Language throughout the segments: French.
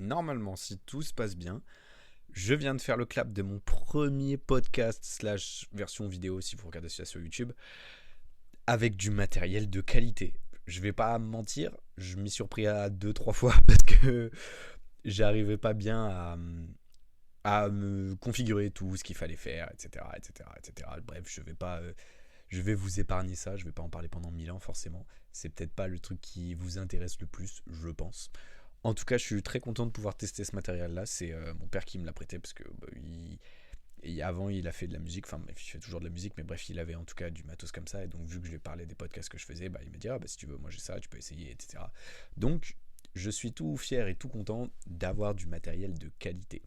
normalement, si tout se passe bien, je viens de faire le clap de mon premier podcast slash version vidéo, si vous regardez ça sur YouTube, avec du matériel de qualité. Je vais pas me mentir, je m'y suis surpris à 2-3 fois parce que j'arrivais pas bien à me configurer tout ce qu'il fallait faire, etc., etc., etc. Bref, je vais vous épargner ça, je vais pas en parler pendant 1000 ans forcément. C'est peut-être pas le truc qui vous intéresse le plus, je pense. En tout cas, je suis très content de pouvoir tester ce matériel-là. C'est mon père qui me l'a prêté parce que avant, il a fait de la musique. Enfin, il fait toujours de la musique, mais bref, il avait en tout cas du matos comme ça. Et donc, vu que je lui ai parlé des podcasts que je faisais, il m'a dit si tu veux, moi j'ai ça, tu peux essayer, etc. Donc, je suis tout fier et tout content d'avoir du matériel de qualité.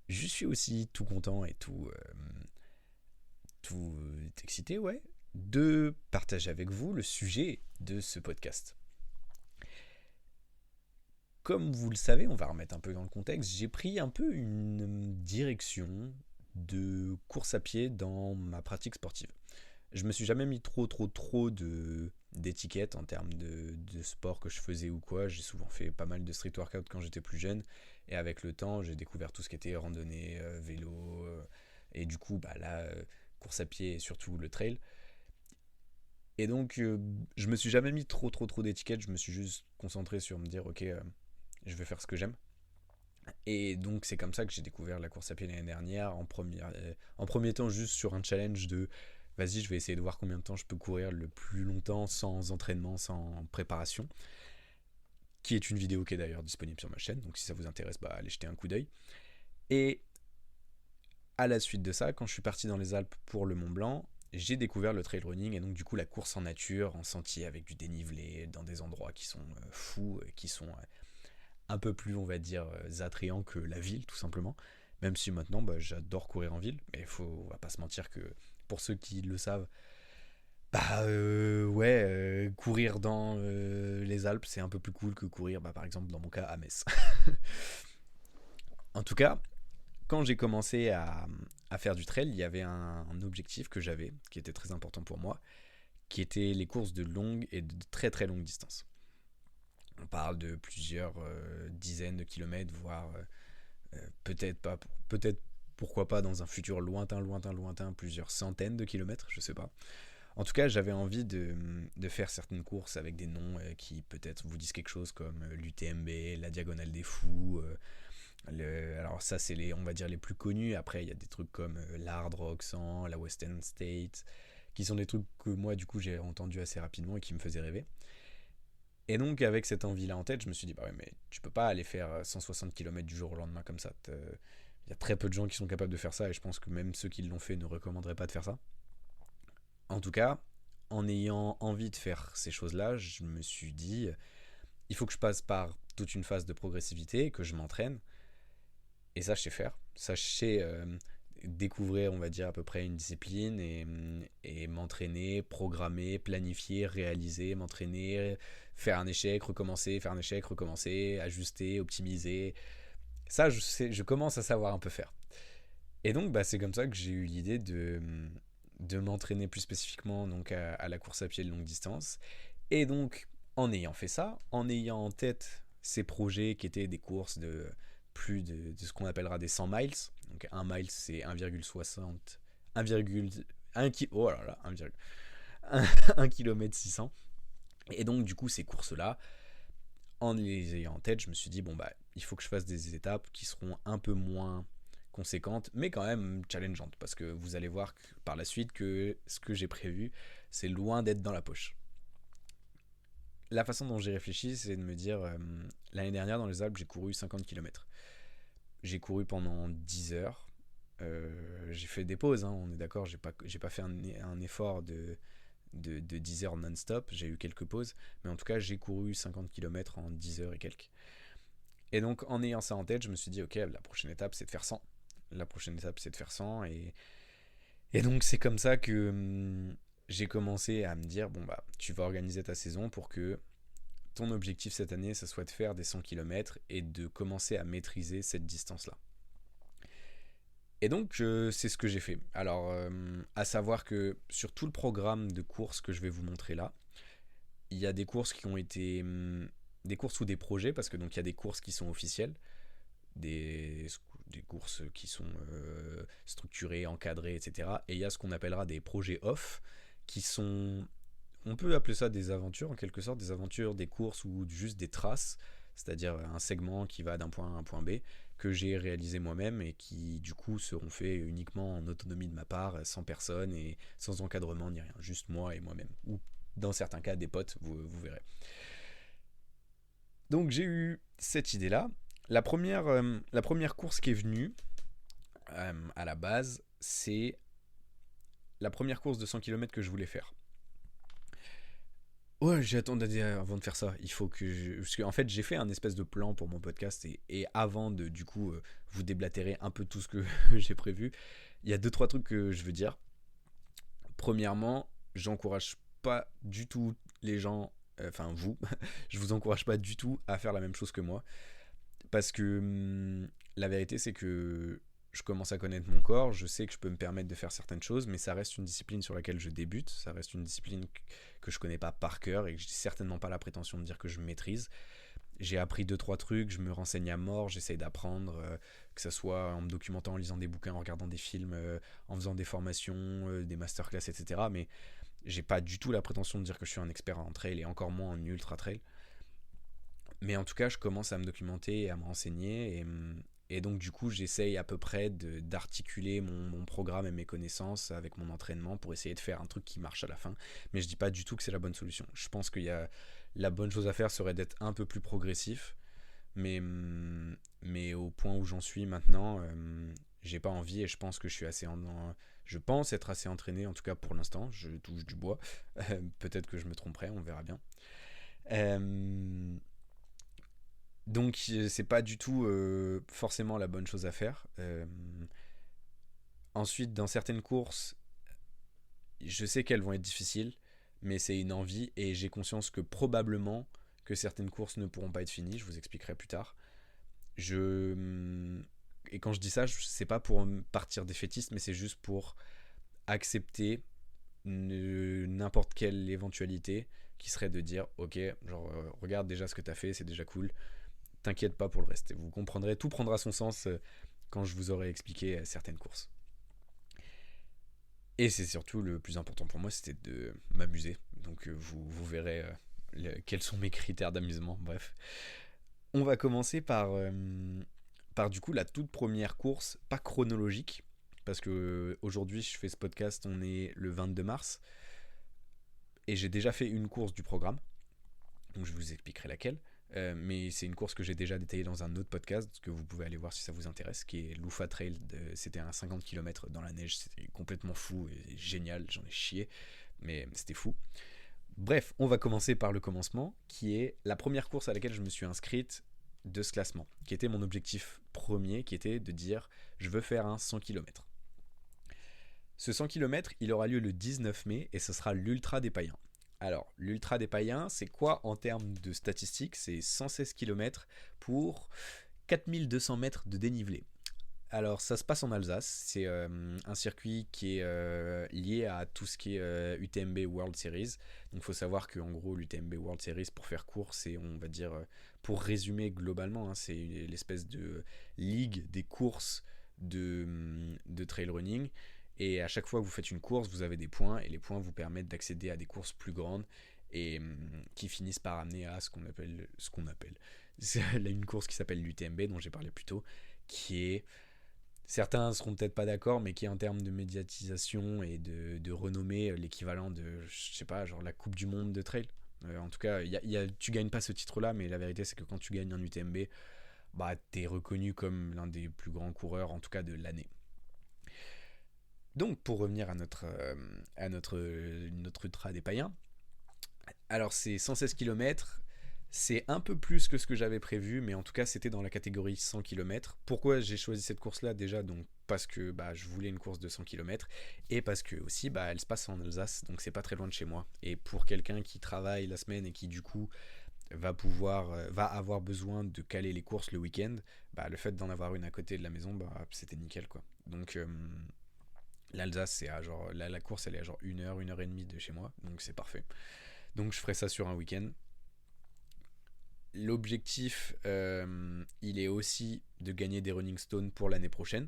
Je suis aussi tout content et tout excité, ouais, de partager avec vous le sujet de ce podcast. Comme vous le savez, on va remettre un peu dans le contexte, j'ai pris un peu une direction de course à pied dans ma pratique sportive. Je me suis jamais mis trop d'étiquettes en termes de sport que je faisais ou quoi. J'ai souvent fait pas mal de street workout quand j'étais plus jeune. Et avec le temps, j'ai découvert tout ce qui était randonnée, vélo. Et du coup, course à pied et surtout le trail. Et donc, je me suis jamais mis trop d'étiquettes. Je me suis juste concentré sur me dire, ok, je vais faire ce que j'aime. Et donc, c'est comme ça que j'ai découvert la course à pied l'année dernière. En premier temps, juste sur un challenge de vas-y, je vais essayer de voir combien de temps je peux courir le plus longtemps sans entraînement, sans préparation. Qui est une vidéo qui est d'ailleurs disponible sur ma chaîne. Donc, si ça vous intéresse, allez jeter un coup d'œil. Et à la suite de ça, quand je suis parti dans les Alpes pour le Mont Blanc, j'ai découvert le trail running et donc du coup la course en nature, en sentier avec du dénivelé, dans des endroits qui sont fous, qui sont un peu plus, on va dire, attrayants que la ville, tout simplement. Même si maintenant, j'adore courir en ville, mais on va pas se mentir que pour ceux qui le savent, courir dans les Alpes, c'est un peu plus cool que courir, par exemple, dans mon cas, à Metz. En tout cas, quand j'ai commencé à faire du trail, il y avait un objectif que j'avais, qui était très important pour moi, qui était les courses de longue et de très très longue distance. On parle de plusieurs dizaines de kilomètres, voire peut-être pas, peut-être pourquoi pas dans un futur lointain, plusieurs centaines de kilomètres, je sais pas. En tout cas, j'avais envie de faire certaines courses avec des noms qui peut-être vous disent quelque chose comme l'UTMB, la Diagonale des Fous. Alors ça, c'est on va dire les plus connus. Après, il y a des trucs comme l'Hard Rock 100, la Western State, qui sont des trucs que moi, du coup, j'ai entendu assez rapidement et qui me faisaient rêver. Et donc, avec cette envie-là en tête, je me suis dit, mais tu peux pas aller faire 160 km du jour au lendemain comme ça. Il y a très peu de gens qui sont capables de faire ça, et je pense que même ceux qui l'ont fait ne recommanderaient pas de faire ça. En tout cas, en ayant envie de faire ces choses-là, je me suis dit, il faut que je passe par toute une phase de progressivité, que je m'entraîne, et ça, je sais faire. Ça, je sais découvrir, on va dire, à peu près une discipline et m'entraîner, programmer, planifier, réaliser, m'entraîner, faire un échec, recommencer, ajuster, optimiser. Ça, je commence à savoir un peu faire. Et donc, c'est comme ça que j'ai eu l'idée de m'entraîner plus spécifiquement donc à la course à pied de longue distance. Et donc, en ayant fait ça, en ayant en tête ces projets qui étaient des courses de plus de ce qu'on appellera des 100 miles. Donc 1 mile, c'est 1,60 1,1 km. Oh là là, 1 km 600. Et donc, du coup, ces courses-là, en les ayant en tête, je me suis dit, il faut que je fasse des étapes qui seront un peu moins conséquentes, mais quand même challengeantes, parce que vous allez voir par la suite que ce que j'ai prévu, c'est loin d'être dans la poche. La façon dont j'ai réfléchi, c'est de me dire, l'année dernière dans les Alpes, j'ai couru 50 km. J'ai couru pendant 10 heures. J'ai fait des pauses, hein, on est d'accord, j'ai pas fait un effort de 10 heures non-stop, j'ai eu quelques pauses, mais en tout cas, j'ai couru 50 km en 10 heures et quelques. Et donc, en ayant ça en tête, je me suis dit, ok, la prochaine étape, c'est de faire 100. La prochaine étape, c'est de faire 100. Et donc, c'est comme ça que j'ai commencé à me dire, tu vas organiser ta saison pour que ton objectif cette année, ça soit de faire des 100 km et de commencer à maîtriser cette distance-là. Et donc, c'est ce que j'ai fait. Alors, à savoir que sur tout le programme de courses que je vais vous montrer là, il y a des courses qui ont été des courses ou des projets, parce que donc il y a des courses qui sont officielles, des, des courses qui sont structurées, encadrées, etc. Et il y a ce qu'on appellera des projets off, qui sont, on peut appeler ça des aventures en quelque sorte, des aventures, des courses ou juste des traces, c'est-à-dire un segment qui va d'un point A à un point B, que j'ai réalisé moi-même et qui du coup seront faits uniquement en autonomie de ma part, sans personne et sans encadrement ni rien, juste moi et moi-même. Ou dans certains cas des potes, vous verrez. Donc j'ai eu cette idée-là. La première course qui est venue à la base, c'est la première course de 100 km que je voulais faire. Ouais, j'ai attendu avant de faire ça. Il faut que parce qu'en fait, j'ai fait un espèce de plan pour mon podcast et avant de du coup vous déblatérer un peu tout ce que j'ai prévu, il y a deux trois trucs que je veux dire. Premièrement, j'encourage pas du tout les gens, enfin vous, je vous encourage pas du tout à faire la même chose que moi. Parce que la vérité, c'est que je commence à connaître mon corps, je sais que je peux me permettre de faire certaines choses, mais ça reste une discipline sur laquelle je débute, ça reste une discipline que je connais pas par cœur et que j'ai certainement pas la prétention de dire que je maîtrise. J'ai appris deux trois trucs, je me renseigne à mort, j'essaye d'apprendre, que ce soit en me documentant, en lisant des bouquins, en regardant des films, en faisant des formations, des masterclass, etc. Mais j'ai pas du tout la prétention de dire que je suis un expert en trail et encore moins en ultra trail. Mais en tout cas, je commence à me documenter et à me renseigner. Et donc, du coup, j'essaye à peu près d'articuler mon programme et mes connaissances avec mon entraînement pour essayer de faire un truc qui marche à la fin. Mais je dis pas du tout que c'est la bonne solution. Je pense qu'il y a la bonne chose à faire serait d'être un peu plus progressif. Mais au point où j'en suis maintenant, j'ai pas envie et je pense que je suis je pense être assez entraîné, en tout cas pour l'instant. Je touche du bois. Peut-être que je me tromperai, on verra bien. Euh, donc c'est pas du tout forcément la bonne chose à faire. Ensuite, dans certaines courses, je sais qu'elles vont être difficiles, mais c'est une envie et j'ai conscience que probablement que certaines courses ne pourront pas être finies. Je vous expliquerai plus tard. Je et quand je dis ça, c'est pas pour partir défaitiste, mais c'est juste pour accepter n'importe quelle éventualité qui serait de dire ok, genre regarde déjà ce que t'as fait, c'est déjà cool. T'inquiète pas pour le reste. Vous comprendrez, tout prendra son sens quand je vous aurai expliqué certaines courses. Et c'est surtout le plus important pour moi, c'était de m'amuser. Donc vous verrez quels sont mes critères d'amusement. Bref. On va commencer par du coup la toute première course, pas chronologique, parce que aujourd'hui je fais ce podcast, on est le 22 mars, et j'ai déjà fait une course du programme, donc je vous expliquerai laquelle. Mais c'est une course que j'ai déjà détaillée dans un autre podcast que vous pouvez aller voir si ça vous intéresse, qui est l'Ufa Trail. C'était un 50 km dans la neige, c'était complètement fou et génial, j'en ai chié, mais c'était fou. Bref, on va commencer par le commencement, qui est la première course à laquelle je me suis inscrite de ce classement, qui était mon objectif premier, qui était de dire je veux faire un 100 km. Ce 100 km, il aura lieu le 19 mai et ce sera l'Ultra des Païens. Alors, l'Ultra des Païens, c'est quoi en termes de statistiques? C'est 116 km pour 4200 mètres de dénivelé. Alors, ça se passe en Alsace. C'est un circuit qui est lié à tout ce qui est UTMB World Series. Donc, il faut savoir qu'en gros, l'UTMB World Series, pour faire court, c'est, on va dire, pour résumer globalement, hein, c'est l'espèce de ligue des courses de trail running. Et à chaque fois que vous faites une course, vous avez des points. Et les points vous permettent d'accéder à des courses plus grandes et qui finissent par amener à ce qu'on appelle c'est une course qui s'appelle l'UTMB, dont j'ai parlé plus tôt, qui est certains seront peut-être pas d'accord, mais qui en termes de médiatisation et de renommée, l'équivalent de, je sais pas, genre la Coupe du Monde de trail. En tout cas, tu gagnes pas ce titre-là, mais la vérité c'est que quand tu gagnes un UTMB, bah t'es reconnu comme l'un des plus grands coureurs, en tout cas de l'année. Donc pour revenir à notre ultra des païens, alors c'est 116 km. C'est un peu plus que ce que j'avais prévu, mais en tout cas c'était dans la catégorie 100 km. Pourquoi j'ai choisi cette course-là déjà? Donc parce que je voulais une course de 100 km et parce que aussi elle se passe en Alsace, donc c'est pas très loin de chez moi. Et pour quelqu'un qui travaille la semaine et qui du coup va avoir besoin de caler les courses le week-end, le fait d'en avoir une à côté de la maison, c'était nickel quoi. Donc l'Alsace c'est à genre la course elle est à genre 1 heure et demie de chez moi, donc c'est parfait. Donc je ferai ça sur un week-end. l'objectif, il est aussi de gagner des running stones pour l'année prochaine.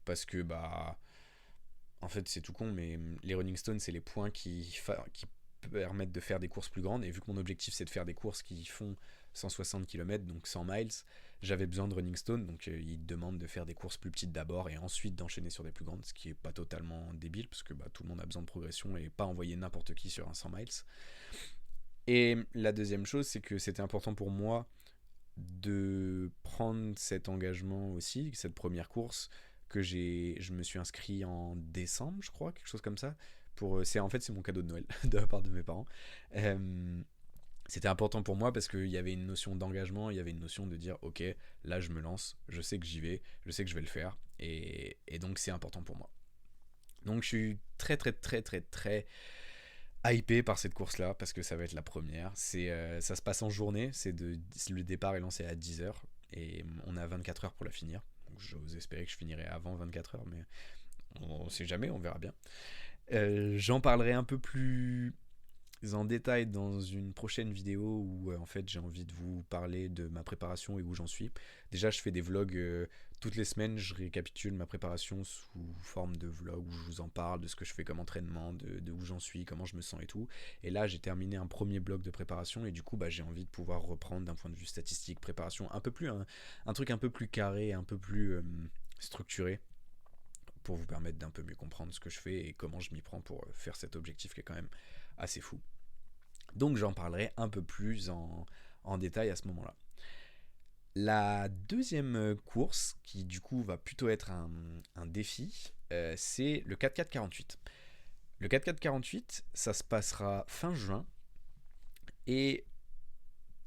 Parce que, bah, en fait, c'est tout con, mais les running stones, c'est les points qui permettent de faire des courses plus grandes. Et vu que mon objectif, c'est de faire des courses qui font 160 km, donc 100 miles, j'avais besoin de running stones. Donc, ils demandent de faire des courses plus petites d'abord et ensuite d'enchaîner sur des plus grandes, ce qui est pas totalement débile, parce que bah, tout le monde a besoin de progression et pas envoyer n'importe qui sur un 100 miles. Et la deuxième chose, c'est que c'était important pour moi de prendre cet engagement aussi, cette première course je me suis inscrit en décembre, je crois, quelque chose comme ça. En fait, c'est mon cadeau de Noël de la part de mes parents. C'était important pour moi parce qu'il y avait une notion d'engagement, il y avait une notion de dire ok, là je me lance, je sais que j'y vais, je sais que je vais le faire, et donc c'est important pour moi. Donc je suis très très très très très hypé par cette course là parce que ça va être la première. Ça se passe en journée, le départ est lancé à 10h et on a 24 heures pour la finir. Donc j'ose espérer que je finirai avant 24 heures, mais on sait jamais, on verra bien. J'en parlerai un peu plus en détail dans une prochaine vidéo où en fait j'ai envie de vous parler de ma préparation et où j'en suis. Déjà je fais des vlogs toutes les semaines, je récapitule ma préparation sous forme de vlog où je vous en parle de ce que je fais comme entraînement, de où j'en suis, comment je me sens et tout. Et là j'ai terminé un premier bloc de préparation et du coup bah, j'ai envie de pouvoir reprendre d'un point de vue statistique, préparation un truc un peu plus carré, un peu plus structuré pour vous permettre d'un peu mieux comprendre ce que je fais et comment je m'y prends pour faire cet objectif qui est quand même assez fou. Donc j'en parlerai un peu plus en détail à ce moment-là. La deuxième course, qui du coup va plutôt être un défi, c'est le 4x48. Le 4x48, ça se passera fin juin. Et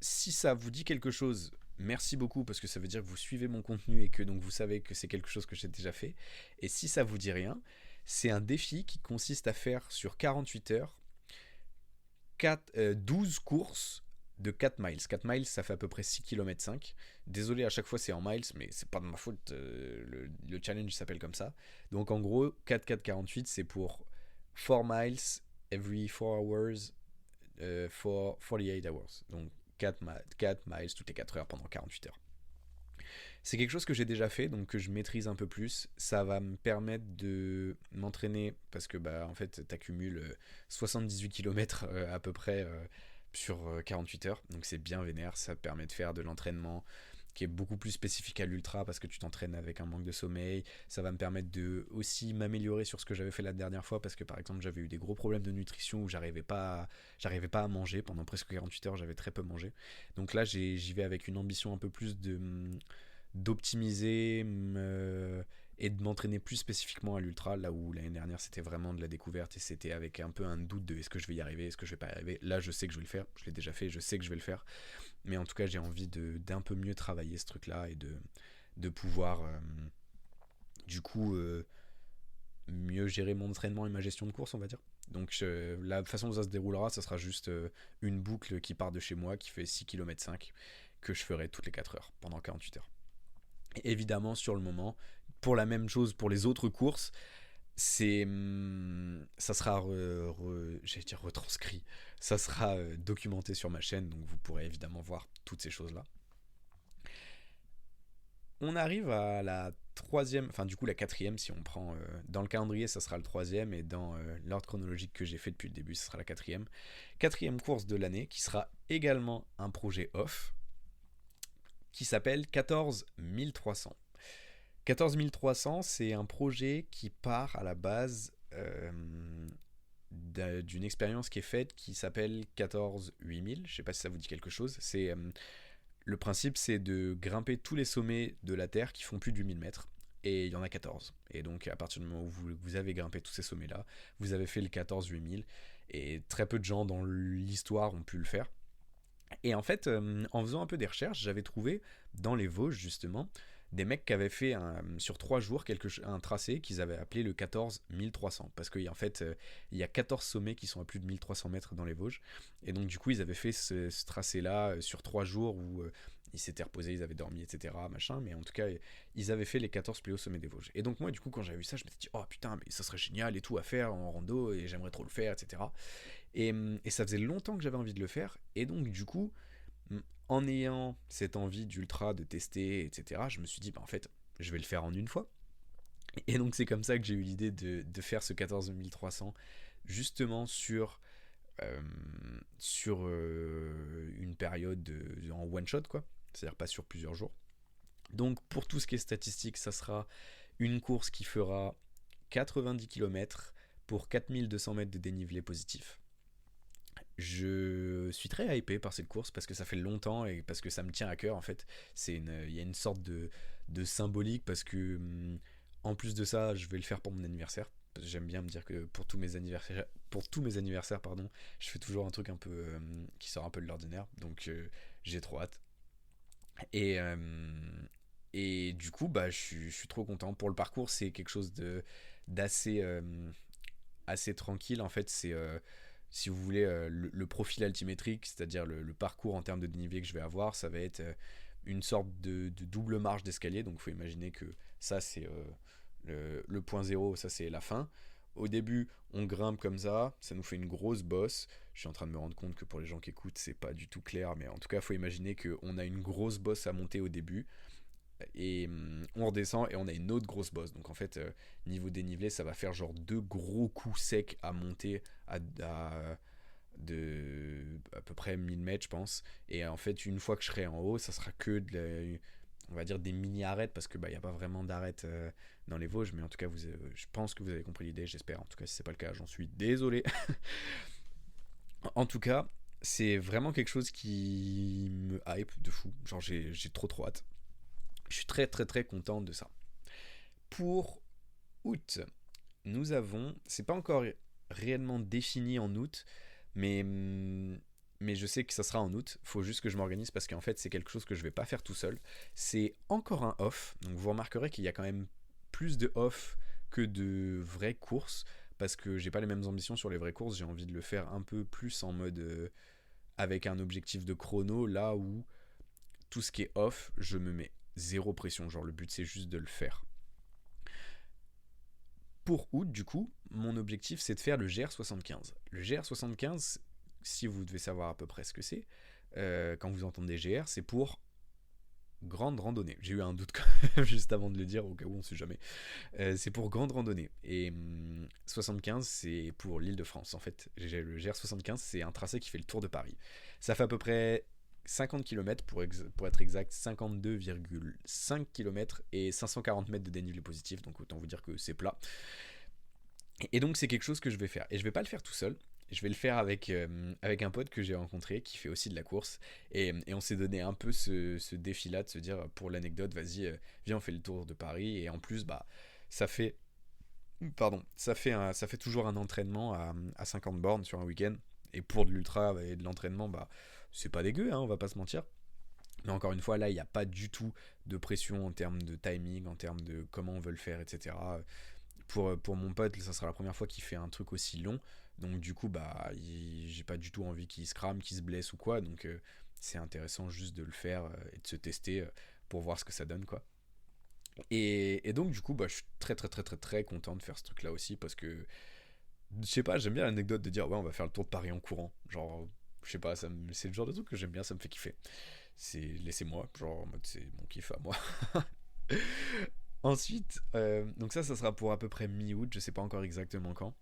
si ça vous dit quelque chose, merci beaucoup parce que ça veut dire que vous suivez mon contenu et que donc vous savez que c'est quelque chose que j'ai déjà fait. Et si ça vous dit rien, c'est un défi qui consiste à faire sur 48 heures 12 courses de 4 miles. 4 miles, ça fait à peu près 6 km 5. Désolé, à chaque fois c'est en miles, mais c'est pas de ma faute. Le challenge s'appelle comme ça. Donc en gros, 4-4-48, c'est pour 4 miles every 4 hours for 48 hours. Donc 4 miles toutes les 4 heures pendant 48 heures. C'est quelque chose que j'ai déjà fait, donc que je maîtrise un peu plus. Ça va me permettre de m'entraîner parce que bah en fait t'accumules 78 km à peu près sur 48 heures. Donc c'est bien vénère, ça te permet de faire de l'entraînement qui est beaucoup plus spécifique à l'ultra parce que tu t'entraînes avec un manque de sommeil. Ça va me permettre de aussi m'améliorer sur ce que j'avais fait la dernière fois parce que par exemple j'avais eu des gros problèmes de nutrition où j'arrivais pas à manger pendant presque 48 heures, j'avais très peu mangé. Donc là j'y vais avec une ambition un peu plus d'optimiser et de m'entraîner plus spécifiquement à l'ultra, là où l'année dernière c'était vraiment de la découverte et c'était avec un peu un doute de est-ce que je vais y arriver, est-ce que je vais pas y arriver. Là je sais que je vais le faire, je l'ai déjà fait, je sais que je vais le faire, mais en tout cas j'ai envie d'un peu mieux travailler ce truc là et de pouvoir du coup mieux gérer mon entraînement et ma gestion de course, on va dire. Donc la façon dont ça se déroulera, ça sera juste une boucle qui part de chez moi qui fait 6 km 5 que je ferai toutes les 4 heures pendant 48 heures. Évidemment, sur le moment, pour la même chose pour les autres courses, ça sera j'allais dire retranscrit, ça sera documenté sur ma chaîne, donc vous pourrez évidemment voir toutes ces choses là. On arrive à la troisième, enfin du coup la quatrième si on prend dans le calendrier, ça sera le troisième et dans l'ordre chronologique que j'ai fait depuis le début, ça sera la quatrième course de l'année qui sera également un projet off qui s'appelle 14 300. 14 300, c'est un projet qui part à la base d'une expérience qui est faite qui s'appelle 14 8000. Je ne sais pas si ça vous dit quelque chose. Le principe, c'est de grimper tous les sommets de la Terre qui font plus de 8000 mètres. Et il y en a 14. Et donc, à partir du moment où vous avez grimpé tous ces sommets-là, vous avez fait le 14 8000. Et très peu de gens dans l'histoire ont pu le faire. Et en fait, en faisant un peu des recherches, j'avais trouvé dans les Vosges, justement, des mecs qui avaient fait sur 3 jours un tracé qu'ils avaient appelé le 14 300. Parce qu'en fait, il y a 14 sommets qui sont à plus de 1300 mètres dans les Vosges. Et donc, du coup, ils avaient fait ce tracé-là sur 3 jours où ils s'étaient reposés, ils avaient dormi, etc. Machin. Mais en tout cas, ils avaient fait les 14 plus hauts sommets des Vosges. Et donc, moi, du coup, quand j'avais vu ça, je me suis dit, oh putain, mais ça serait génial et tout à faire en rando et j'aimerais trop le faire, etc. Et ça faisait longtemps que j'avais envie de le faire. Et donc, du coup, En ayant cette envie d'ultra, de tester, etc., je me suis dit, bah, en fait, je vais le faire en une fois. Et donc c'est comme ça que j'ai eu l'idée de faire ce 14 300 justement euh, sur une période en one shot, quoi. C'est-à-dire pas sur plusieurs jours. Donc pour tout ce qui est statistique, ça sera une course qui fera 90 km pour 4200 mètres de dénivelé positif. Je suis très hypé par cette course parce que ça fait longtemps et parce que ça me tient à cœur en fait. Il y a une sorte de symbolique parce que en plus de ça, je vais le faire pour mon anniversaire. J'aime bien me dire que pour tous mes anniversaires, pardon, je fais toujours un truc un peu qui sort un peu de l'ordinaire. Donc j'ai trop hâte. Et, euh, et du coup, bah, je suis trop content. Pour le parcours, c'est quelque chose d'assez assez tranquille. En fait, c'est si vous voulez le profil altimétrique, c'est-à-dire le parcours en termes de dénivelé que je vais avoir, ça va être une sorte de double marche d'escalier. Donc, il faut imaginer que ça, c'est le point zéro, ça, c'est la fin. Au début, on grimpe comme ça nous fait une grosse bosse. Je suis en train de me rendre compte que pour les gens qui écoutent, c'est pas du tout clair, mais en tout cas, il faut imaginer qu'on a une grosse bosse à monter au début et on redescend et on a une autre grosse bosse. Donc en fait, niveau dénivelé, ça va faire genre deux gros coups secs à monter à peu près 1000 mètres, je pense. Et en fait, une fois que je serai en haut, ça sera que on va dire des mini arêtes parce que bah y a pas vraiment d'arêtes dans les Vosges, mais en tout cas je pense que vous avez compris l'idée, j'espère. En tout cas, si c'est pas le cas, j'en suis désolé. En tout cas, c'est vraiment quelque chose qui me hype de fou. Genre j'ai trop hâte. Je suis très très très content de ça. Pour août, nous avons, c'est pas encore réellement défini en août, mais, mais je sais que ça sera en août. Faut juste que je m'organise parce qu'en fait, c'est quelque chose que je vais pas faire tout seul. C'est encore un off. Donc vous remarquerez qu'il y a quand même plus de off que de vraies courses parce que j'ai pas les mêmes ambitions sur les vraies courses. J'ai envie de le faire un peu plus en mode avec un objectif de chrono là où tout ce qui est off, je me mets zéro pression. Genre le but c'est juste de le faire. Pour août, du coup, mon objectif c'est de faire le GR75. Le GR75, si vous devez savoir à peu près ce que c'est, quand vous entendez GR, c'est pour grande randonnée. J'ai eu un doute quand même juste avant de le dire, au cas où on sait jamais. C'est pour grande randonnée. Et 75, c'est pour l'île de France. En fait, le GR75, c'est un tracé qui fait le tour de Paris. Ça fait à peu près 50 km pour être exact, 52,5 km et 540 mètres de dénivelé positif, donc autant vous dire que c'est plat. Et donc c'est quelque chose que je vais faire. Et je vais pas le faire tout seul, je vais le faire avec un pote que j'ai rencontré qui fait aussi de la course. Et on s'est donné un peu ce défi-là de se dire, pour l'anecdote, vas-y, viens on fait le tour de Paris. Et en plus, bah, ça fait, pardon, ça fait toujours un entraînement à 50 bornes sur un week-end. Et pour de l'ultra et de l'entraînement, bah, c'est pas dégueu, hein, on va pas se mentir. Mais encore une fois, là, il n'y a pas du tout de pression en termes de timing, en termes de comment on veut le faire, etc. Pour mon pote, ça sera la première fois qu'il fait un truc aussi long. Donc du coup, bah, j'ai pas du tout envie qu'il se crame, qu'il se blesse ou quoi. Donc c'est intéressant juste de le faire et de se tester pour voir ce que ça donne, quoi. Et donc du coup, bah, je suis très très très très très content de faire ce truc-là aussi parce que je sais pas, j'aime bien l'anecdote de dire ouais, on va faire le tour de Paris en courant. Genre, je sais pas, c'est le genre de truc que j'aime bien, ça me fait kiffer. C'est laissez-moi, genre en mode c'est mon kiff à moi. Ensuite, donc ça sera pour à peu près mi-août, je sais pas encore exactement quand.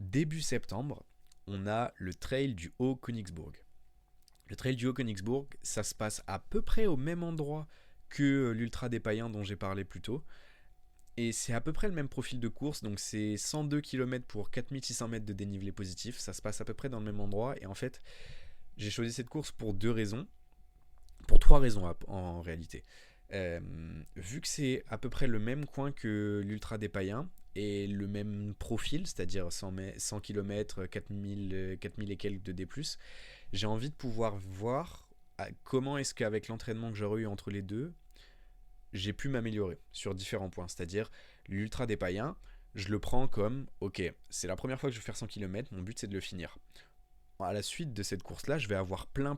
Début septembre, on a le trail du Haut-Königsbourg. Le trail du Haut-Königsbourg, ça se passe à peu près au même endroit que l'Ultra des Païens dont j'ai parlé plus tôt. Et c'est à peu près le même profil de course, donc c'est 102 km pour 4600 mètres de dénivelé positif. Ça se passe à peu près dans le même endroit. Et en fait, j'ai choisi cette course pour deux raisons. Pour trois raisons en réalité. Euh, Vu que c'est à peu près le même coin que l'Ultra des Païens et le même profil, c'est-à-dire 100 km, 4000 et quelques de D+, j'ai envie de pouvoir voir comment est-ce qu'avec l'entraînement que j'aurais eu entre les deux, j'ai pu m'améliorer sur différents points. C'est-à-dire l'Ultra des Païens, je le prends comme, ok, c'est la première fois que je vais faire 100 km, mon but c'est de le finir. À la suite de cette course-là, je vais avoir plein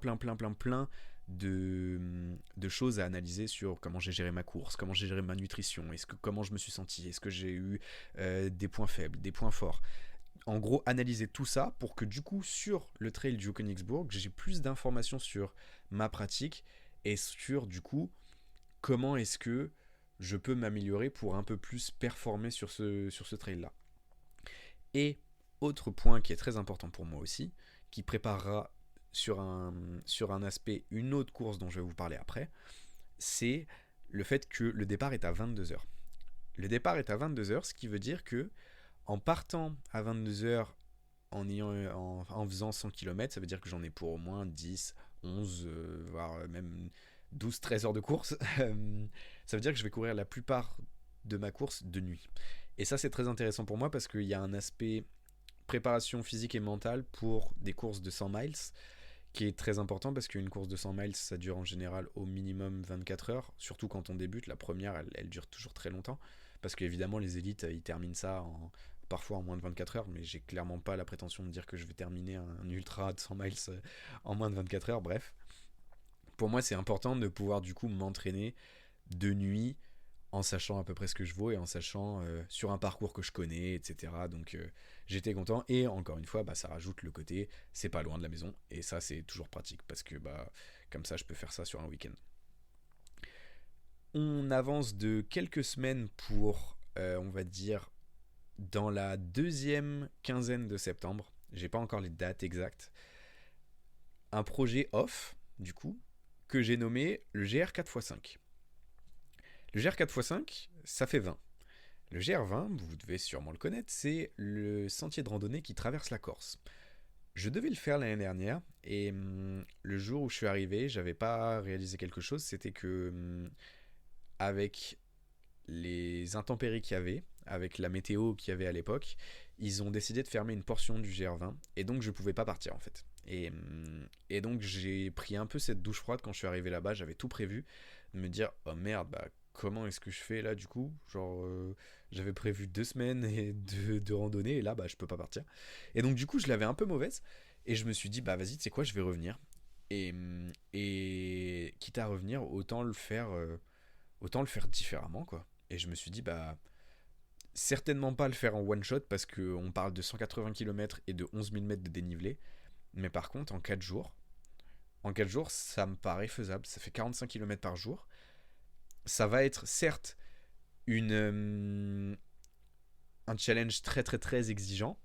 de choses à analyser sur comment j'ai géré ma course, comment j'ai géré ma nutrition, comment je me suis senti, est-ce que j'ai eu des points faibles, des points forts. en gros, analyser tout ça pour que du coup, sur le trail du Königsbourg, j'ai plus d'informations sur ma pratique et sur du coup, comment est-ce que je peux m'améliorer pour un peu plus performer sur ce trail-là. Et autre point qui est très important pour moi aussi, qui préparera sur un aspect une autre course dont je vais vous parler après, c'est le fait que le départ est à 22h. Le départ est à 22h, ce qui veut dire que en partant à 22h, en faisant 100 km, ça veut dire que j'en ai pour au moins 10, 11, voire même 12, 13 heures de course. Ça veut dire que je vais courir la plupart de ma course de nuit. Et ça, c'est très intéressant pour moi parce qu'il y a un aspect préparation physique et mentale pour des courses de 100 miles qui est très important parce qu'une course de 100 miles, ça dure en général au minimum 24 heures. Surtout quand on débute, la première, elle dure toujours très longtemps. Parce qu'évidemment, les élites, ils terminent ça parfois en moins de 24 heures, mais j'ai clairement pas la prétention de dire que je vais terminer un ultra de 100 miles en moins de 24 heures. Bref, pour moi, c'est important de pouvoir du coup m'entraîner de nuit en sachant à peu près ce que je vaux et en sachant sur un parcours que je connais, etc. Donc j'étais content et encore une fois, ça rajoute le côté c'est pas loin de la maison et ça c'est toujours pratique parce que comme ça je peux faire ça sur un week-end. On avance de quelques semaines pour, on va dire, dans la deuxième quinzaine de septembre. J'ai pas encore les dates exactes. Un projet off, du coup, que j'ai nommé le GR 4x5. Le GR 4x5, ça fait 20. Le GR20, vous devez sûrement le connaître, c'est le sentier de randonnée qui traverse la Corse. Je devais le faire l'année dernière et le jour où je suis arrivé, j'avais pas réalisé quelque chose, c'était que avec les intempéries qu'il y avait, avec la météo qu'il y avait à l'époque, ils ont décidé de fermer une portion du GR20 et donc je pouvais pas partir en fait. Et donc j'ai pris un peu cette douche froide quand je suis arrivé là-bas, j'avais tout prévu, de me dire oh merde, comment est-ce que je fais là du coup, genre j'avais prévu 2 semaines de randonnée et là je peux pas partir. Et donc du coup je l'avais un peu mauvaise et je me suis dit vas-y tu sais quoi je vais revenir et quitte à revenir autant le faire différemment quoi. Et je me suis dit certainement pas le faire en one shot parce qu'on parle de 180 km et de 11 000 mètres de dénivelé, mais par contre en 4 jours ça me paraît faisable, ça fait 45 km par jour. Ça va être certes un challenge très très très exigeant,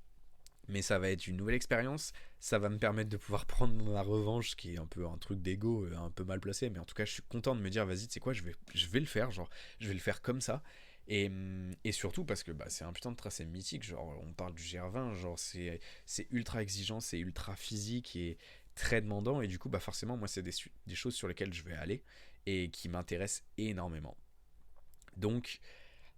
mais ça va être une nouvelle expérience, ça va me permettre de pouvoir prendre ma revanche, qui est un peu un truc d'ego, un peu mal placé, mais en tout cas je suis content de me dire vas-y tu sais quoi, je vais le faire, genre je vais le faire comme ça, et surtout parce que c'est un putain de tracé mythique, genre on parle du GR20, genre c'est ultra exigeant, c'est ultra physique et très demandant, et du coup forcément moi c'est des choses sur lesquelles je vais aller, et qui m'intéressent énormément. Donc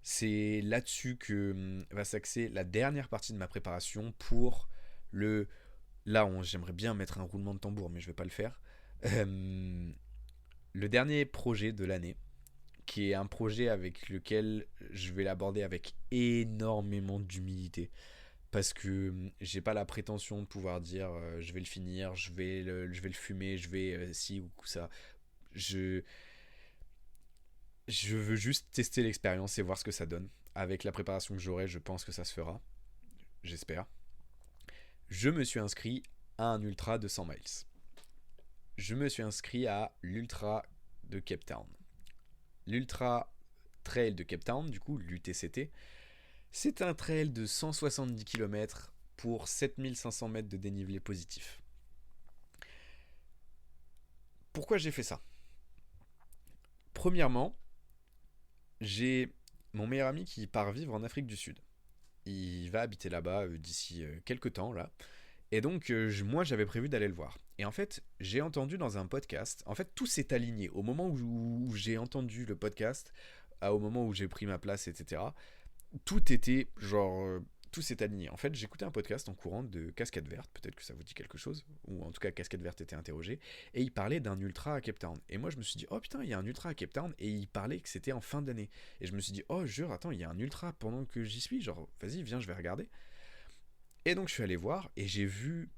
c'est là-dessus que va s'axer la dernière partie de ma préparation pour le... Là, j'aimerais bien mettre un roulement de tambour, mais je vais pas le faire. Le dernier projet de l'année, qui est un projet avec lequel je vais l'aborder avec énormément d'humilité. Parce que j'ai pas la prétention de pouvoir dire je vais le finir, je vais le fumer, je vais ci ou ça. Je veux juste tester l'expérience et voir ce que ça donne. Avec la préparation que j'aurai, je pense que ça se fera. J'espère. Je me suis inscrit à un ultra de 100 miles. Je me suis inscrit à l'ultra de Cape Town. L'ultra trail de Cape Town, du coup, l'UTCT, c'est un trail de 170 km pour 7500 mètres de dénivelé positif. Pourquoi j'ai fait ça ? Premièrement, j'ai mon meilleur ami qui part vivre en Afrique du Sud. Il va habiter là-bas d'ici quelques temps, là. Et donc, moi, j'avais prévu d'aller le voir. Et en fait, j'ai entendu dans un podcast, en fait, tout s'est aligné. Au moment où j'ai entendu le podcast, au moment où j'ai pris ma place, etc., tout était genre... tout s'est aligné. En fait, j'écoutais un podcast en courant de Casquette Verte, peut-être que ça vous dit quelque chose, ou en tout cas Casquette Verte était interrogé, et il parlait d'un ultra à Cape Town. Et moi je me suis dit, oh putain, il y a un ultra à Cape Town, et il parlait que c'était en fin d'année. Et je me suis dit, oh jure, attends, il y a un ultra pendant que j'y suis, genre vas-y, viens, je vais regarder. Et donc je suis allé voir, et j'ai vu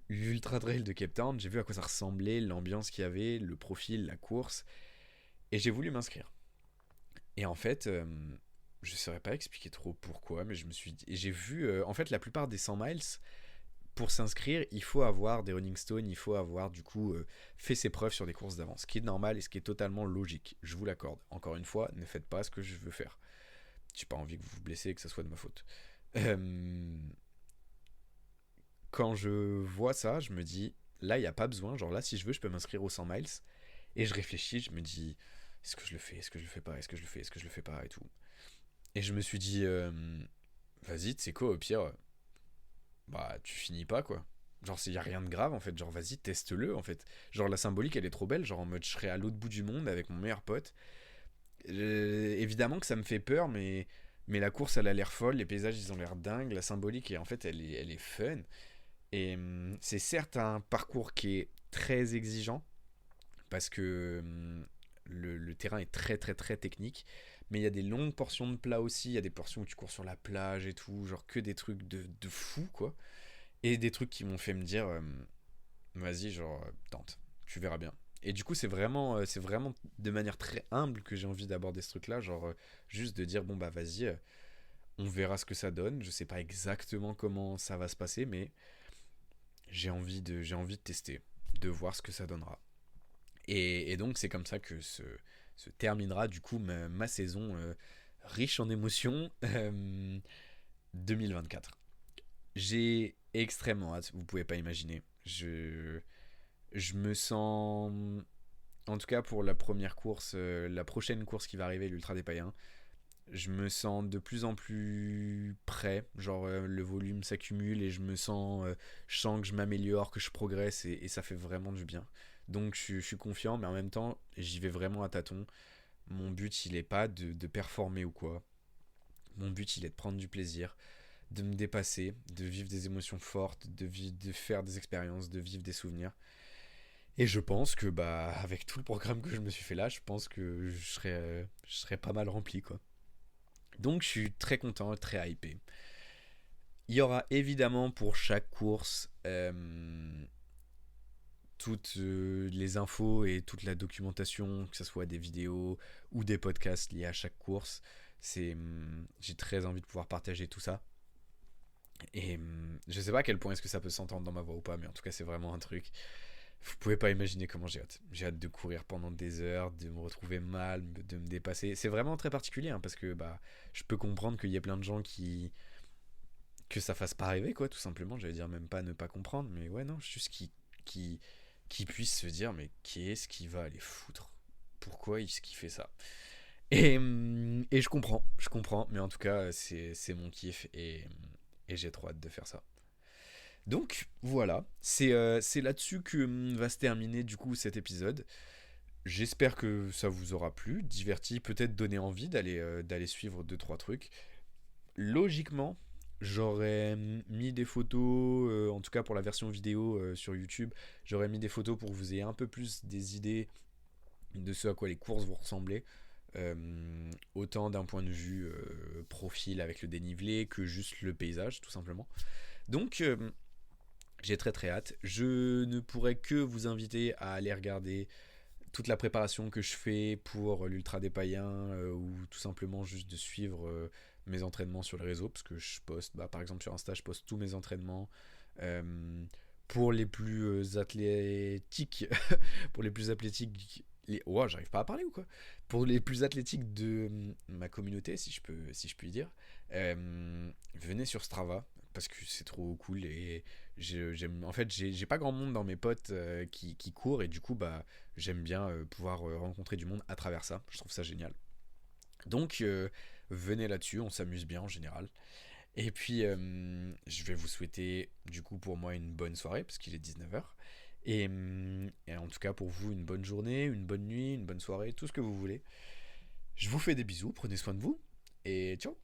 l'ultra trail de Cape Town, j'ai vu à quoi ça ressemblait, l'ambiance qu'il y avait, le profil, la course, et j'ai voulu m'inscrire. Et en fait, Je saurais pas expliquer trop pourquoi, mais je me suis dit... Et j'ai vu, en fait, la plupart des 100 miles, pour s'inscrire, il faut avoir des running stones, il faut avoir, du coup, fait ses preuves sur des courses d'avance. Ce qui est normal et ce qui est totalement logique. Je vous l'accorde. Encore une fois, ne faites pas ce que je veux faire. J'ai pas envie que vous vous blessez et que ça soit de ma faute. Euh, Quand je vois ça, je me dis, là, il n'y a pas besoin. Genre là, si je veux, je peux m'inscrire aux 100 miles. Et je réfléchis, je me dis, est-ce que je le fais, est-ce que je le fais pas, est-ce que je le fais, est-ce que je le fais pas, et tout. Et je me suis dit, vas-y, tu sais quoi, au pire, bah, tu finis pas, quoi. Genre, il y a rien de grave, en fait. Genre, vas-y, teste-le, en fait. Genre, la symbolique, elle est trop belle. Genre, en mode, je serais à l'autre bout du monde avec mon meilleur pote. Évidemment que ça me fait peur, mais la course, elle a l'air folle. Les paysages, ils ont l'air dingues. La symbolique, et en fait, elle est fun. Et c'est certes un parcours qui est très exigeant parce que le terrain est très très très technique. Mais il y a des longues portions de plat aussi. Il y a des portions où tu cours sur la plage et tout. Genre que des trucs de fou quoi. Et des trucs qui m'ont fait me dire vas-y, genre tente, tu verras bien. Et du coup, c'est vraiment de manière très humble que j'ai envie d'aborder ce truc là. Genre juste de dire bon bah vas-y, on verra ce que ça donne. Je sais pas exactement comment ça va se passer, mais j'ai envie de tester, de voir ce que ça donnera. Et donc c'est comme ça que se terminera du coup ma saison riche en émotions 2024. J'ai extrêmement hâte, vous pouvez pas imaginer. Je me sens, en tout cas pour la première course, la prochaine course qui va arriver, l'Ultra des Païens, je me sens de plus en plus prêt. Genre le volume s'accumule et je sens que je m'améliore, que je progresse et ça fait vraiment du bien. Donc je suis confiant, mais en même temps, j'y vais vraiment à tâtons. Mon but, il est pas de performer ou quoi. Mon but, il est de prendre du plaisir, de me dépasser, de vivre des émotions fortes, de faire des expériences, de vivre des souvenirs. Et je pense que bah avec tout le programme que je me suis fait là, je pense que je serais pas mal rempli quoi. Donc je suis très content, très hypé. Il y aura évidemment pour chaque course toutes les infos et toute la documentation, que ce soit des vidéos ou des podcasts liés à chaque course. J'ai très envie de pouvoir partager tout ça. Et je sais pas à quel point est-ce que ça peut s'entendre dans ma voix ou pas, mais en tout cas c'est vraiment un truc. Vous pouvez pas imaginer comment j'ai hâte. J'ai hâte de courir pendant des heures, de me retrouver mal, de me dépasser. C'est vraiment très particulier hein, parce que bah je peux comprendre qu'il y a plein de gens que ça fasse pas rêver quoi, tout simplement. J'allais dire même pas ne pas comprendre, mais ouais non, juste qui qui puisse se dire mais qui est-ce qui va aller foutre? Pourquoi est-ce qu'il fait ça? Et je comprends, mais en tout cas c'est mon kiff et j'ai trop hâte de faire ça. Donc voilà, c'est là-dessus que va se terminer du coup cet épisode. J'espère que ça vous aura plu, diverti, peut-être donné envie d'aller suivre deux trois trucs. Logiquement, j'aurais mis des photos, en tout cas pour la version vidéo sur YouTube, j'aurais mis des photos pour que vous ayez un peu plus des idées de ce à quoi les courses vont ressembler. Autant d'un point de vue profil avec le dénivelé que juste le paysage tout simplement. Donc j'ai très très hâte. Je ne pourrais que vous inviter à aller regarder toute la préparation que je fais pour l'Ultra des Païens ou tout simplement juste de suivre mes entraînements sur les réseaux parce que je poste, bah, par exemple sur Insta, je poste tous mes entraînements. Euh, pour les plus athlétiques, pour les plus athlétiques, j'arrive pas à parler ou quoi? Pour les plus athlétiques de ma communauté, si je puis dire, venez sur Strava parce que c'est trop cool et en fait j'ai pas grand monde dans mes potes qui courent et du coup bah j'aime bien pouvoir rencontrer du monde à travers ça. Je trouve ça génial. Donc venez là-dessus, on s'amuse bien en général. Et puis je vais vous souhaiter du coup pour moi une bonne soirée parce qu'il est 19h. Et en tout cas pour vous une bonne journée, une bonne nuit, une bonne soirée, tout ce que vous voulez. Je vous fais des bisous, prenez soin de vous et ciao.